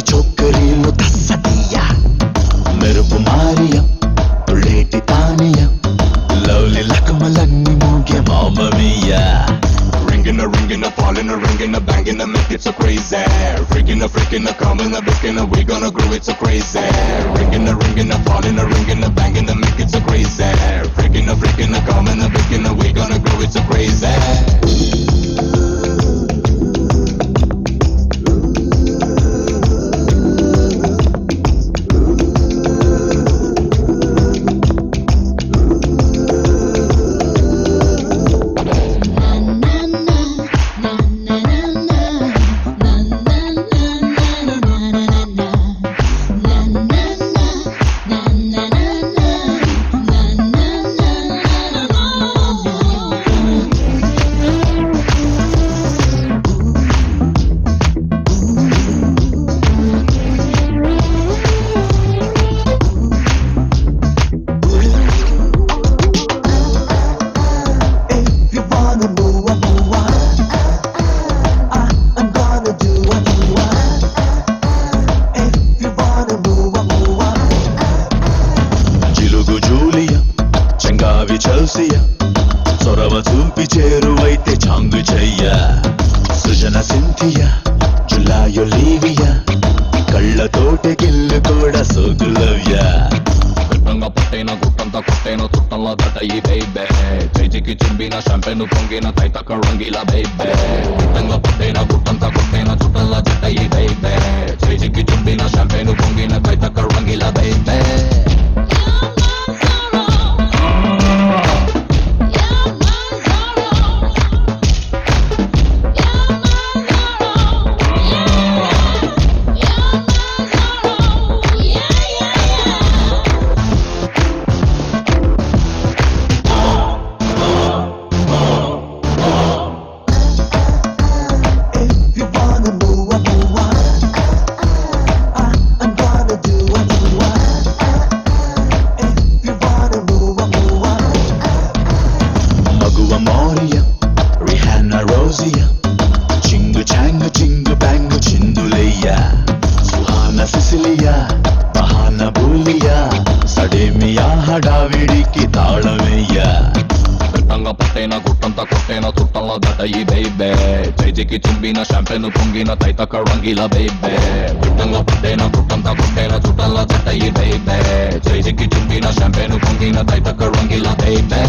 చొక్కరీలు తస్సదీయ మెరుపు మారియ తుళ్ళేటి తానియ lovely లకమలన్నీ మోగే మామమీయ Ringing a falling a ringing a banging a make it so crazy. Freaking a coming a booking a we gonna groove it so crazy. Ringing a falling a ringing a banging a make it so crazy. Freaking a coming a booking a we gonna groove it so crazy. చల్సియ సొరవ చూపి చేరువైతే చాంగు చెయ్య సృజన సింథియ జులాయొలీవియ కళ్ళతోటి గిల్లు కూడా సోకులవ్య గుట్టంగా పుట్టైన గుట్టంతా కొట్టైన చుట్టంలో దటయి బైబే చేజికి చుంబిన షంపెను పొంగిన తైతక రంగిల బైబే గుట్టంగా పుట్టైన గుట్టంతా కొట్టైన చుట్టంలో దటయి బైబే చేజికి చుంబిన షంపెను పొంగిన తైతక Rangila బైబే Chindu చాంగు Chindu బ్యాంగు చిందులయ్యా Suhana Cecilia బహాన బూలియా సడేమియా హడావిడికి తాళమయ్యా గుట్టంగా పుట్టైన గుట్టంతా కొట్టైన చుట్టంలో దటయి బైబే చేజికి చుంబిన షంపెను పొంగిన తైతక రంగిల బైబే గుట్టంగా పుట్టైన గుట్టంతా కొట్టైన చుట్టంలో దటయి బైబే చేజికి చుంబిన షంపెను పొంగిన తైతక రంగిల బైబే